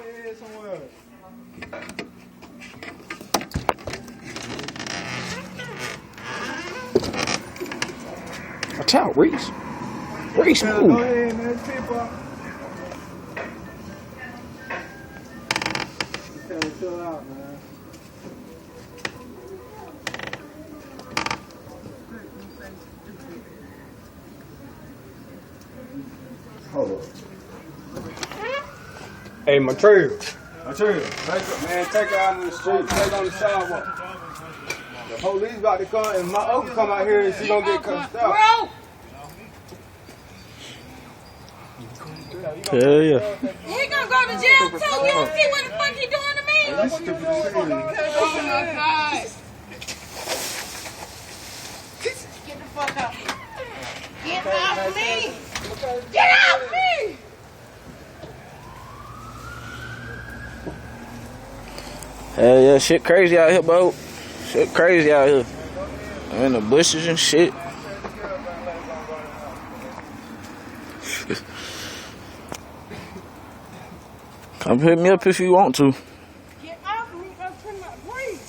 ahead somewhere. Watch out, Reese. Reese, Go move. ahead, man. People. Chill out, man. Hold up. Hey, Material. Man, take her out on the street. Take her on the sidewalk. The police about to come, and my uncle come out here and she gonna get cussed out. Hell yeah. He gonna go to jail too. You don't see what the fuck he doing to me? Oh my God. Get the fuck up. Get off me. Get off me. Hell yeah, shit crazy out here, bro. Shit crazy out here. I'm in the bushes and shit. Come hit me up if you want to. Get off me. I'm putting my breathe.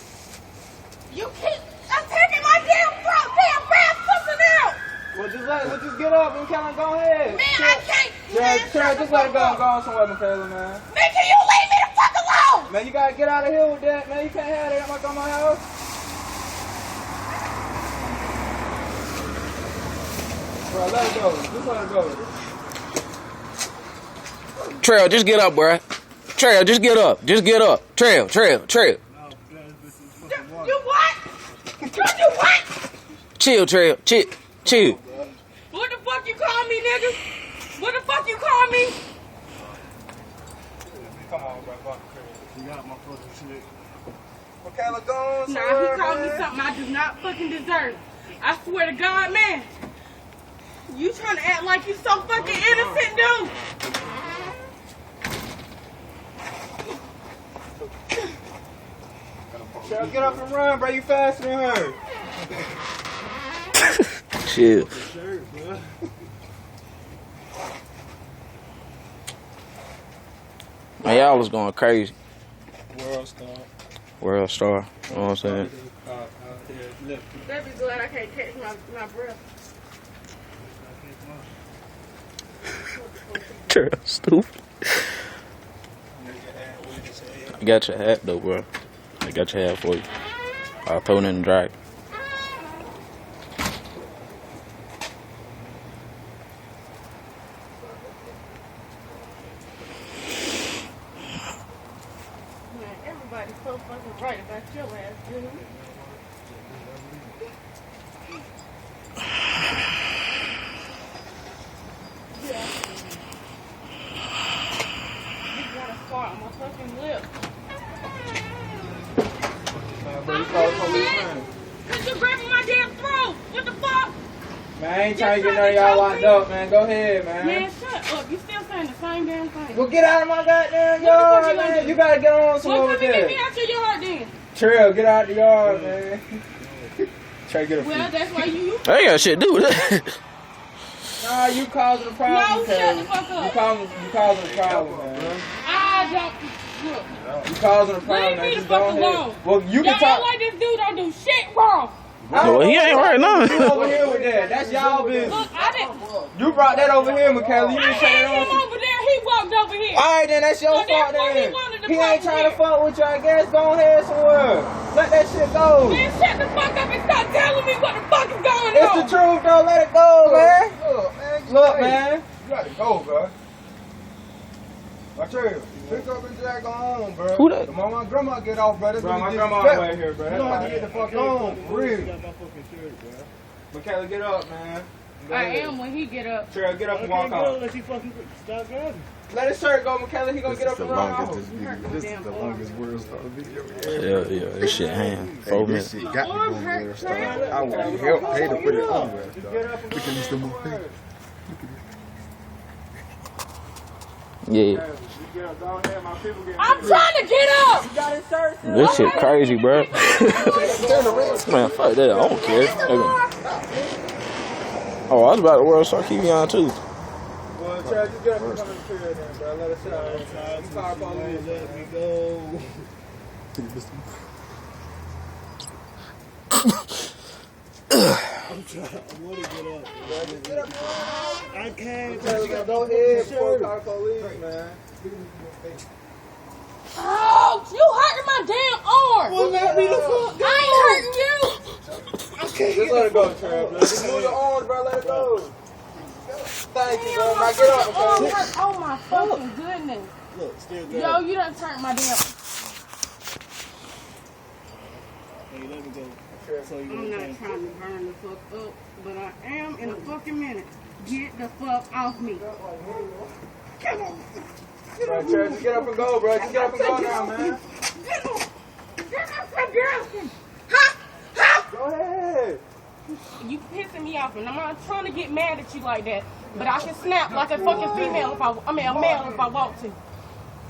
You keep attacking my damn breath pussing out. Well, just get up and kind of go ahead. Man, I can't. Just let it go and go on somewhere, Michaela, man. Man, can you leave me the fuck alone? Man, you gotta get out of here with that, man. You can't have that like on my house. Bro, let it go. Just let it go. Trail, just get up, bruh. Trail, just get up. Just get up. Trail. You what? You do what? Chill, Trail. Chill. What the fuck you call me, nigga? What the fuck you call me? Come on, bro. You got my fucking shit. Michaela, go on. Nah, he called me something I do not fucking deserve. I swear to God, man. You trying to act like you so fucking innocent, dude. Get up and run, bro. You faster than her. Chill. Man, y'all was going crazy. World star. You know what I'm saying? They be glad I can't catch my breath. Trail, stupid. I got your hat though, bro. I got your hat for you. I'll throw it in the drag. Man, everybody's so fucking right about your ass, dude. Yeah. You got a scar on my fucking lip. Bro, you call the police, man. Cause you grabbing my damn throat. What the fuck? Man, I ain't trying to get none of y'all locked up, man. Go ahead, man. Man, shut up. You still saying the same damn thing. Well, get out of my goddamn What the fuck yard, you gonna man. do? You gotta get on somewhere Well, with come and get me that. out your yard then. Trill, get out the yard, man. Try to get a Well, few. that's why you. I ain't got shit to do with that. Nah, you causing the problem. No, shut the fuck up. You causing the problem, man. I don't. Look. You causing the problem, Leave man. me the Just fuck go ahead. alone. Well, you Y'all can talk. act like this dude don't do shit wrong. Well, he ain't right now. You over here with that. That's y'all business. Look, I didn't. You brought that over here, Michaela. You I didn't say had that him on. over there. He walked over here. Alright, then that's your So fault therefore, then. he wanted to He come ain't trying to here. fuck with you, I guess. Go ahead somewhere. Let that shit go. Man, shut the fuck up and stop telling me what the fuck is going It's the on. truth, though. Let it go, man. Look, man. You gotta go, bro. I tell you, pick up and drag on, bro. Who that? The moment my grandma get off, bro. Bro, my grandma right here, bro. You don't have to get the fuck on, for real. Michaela, get up, man. Go I ahead. am when he get up. Trey, get up and walk off. Unless he fucking stop driving. Let his shirt go, Michaela. He gonna get up and run off. This is the longest World Star video. Yeah, this shit hand. 4 minutes. This shit got to go on World Star. I would help pay to put it on World Star. Look at Mr. Moffitt. Yeah. I'm trying to get up. This shit crazy, bro. Man, fuck that. I don't care. Oh, I was about to World Star Kevion too. Well, Chad, just get up and come in the crib then, bro. Let us out. I'm tired of police. Let me go. I'm trying. I want to get up. Just get up, man. I can't. Chad, go ahead before I call the police, man. Oh, you hurting my damn arm. Well, let me the fuck go. I ain't hurting you. Just let it go, Chad, man. Just move your arms, bro. Let it go. Thank you, bro. Damn, Now my get up, fucking arm okay? hurt. Oh my fucking goodness. Look, still good. Yo, you done turned my damn. Hey, let me go. So you I'm not trying to burn the fuck up, but I am in a fucking minute. Get the fuck off me. Come on. Bro, Chad, just get up and go, bro. Just get up and go now, man. Get on. Get up and girl. Ha! Ha! Go ahead. You pissing me off, and I'm not trying to get mad at you like that, but I can snap like a fucking female if a male if I want to.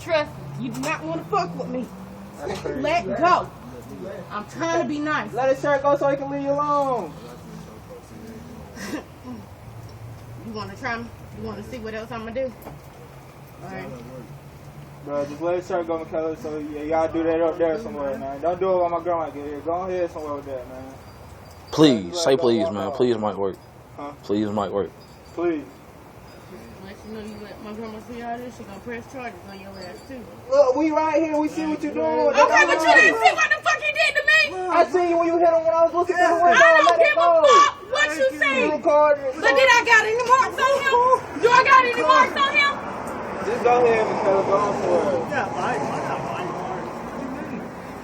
Trust me, you do not want to fuck with me. Let go. I'm trying to be nice. Let his shirt go so he can leave you alone. You want to try me? You want to see what else I'm going to do? All right. Bro, just let his shirt go, Michaela, so y'all do that up there somewhere, man. Don't do it while my grandma get here. Go ahead somewhere with that, man. Please, say please, man. Please might work. Huh? Please might work. Please. Let you know you let my grandma see all this, she going to press charges on your ass, too. Look, we right here. We see what you're doing. Okay, but you didn't see what the fuck he did to me? I seen you when you hit him when I was looking through the window. I don't Let it give a go. fuck what you You say. recorded it. But did I got any marks on him? Do I got any marks on him? Just go ahead, Michaela. Go on somewhere. Yeah, bite. Why not bite hard?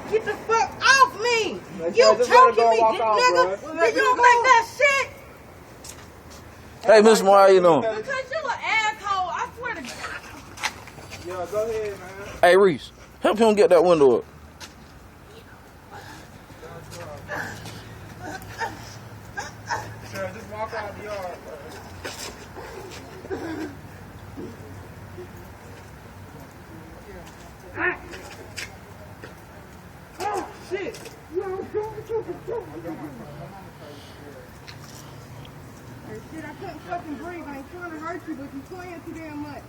Get the fuck off me! Let's You just let it go choking me, and walk off, nigga! bro. Did you don't make that shit? Hey, Miss Moore, how you doing? Because you an asshole, I swear to God. Yeah, go ahead, man. Hey, Reese, help him get that window up. Sure, just walk out the yard, bro. Oh, shit. Hey, shit, I couldn't fucking breathe. I ain't trying to hurt you, but you playing too damn much.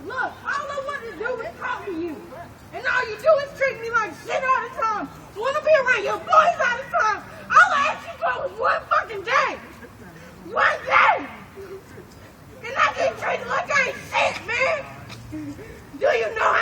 Look, I don't know what to do but talk to you. And all you do is treat me like shit all the time. Want to be around your boys all the time. All I asked you for was one fucking day. One day. And I get treated like I ain't shit, man. Do you know how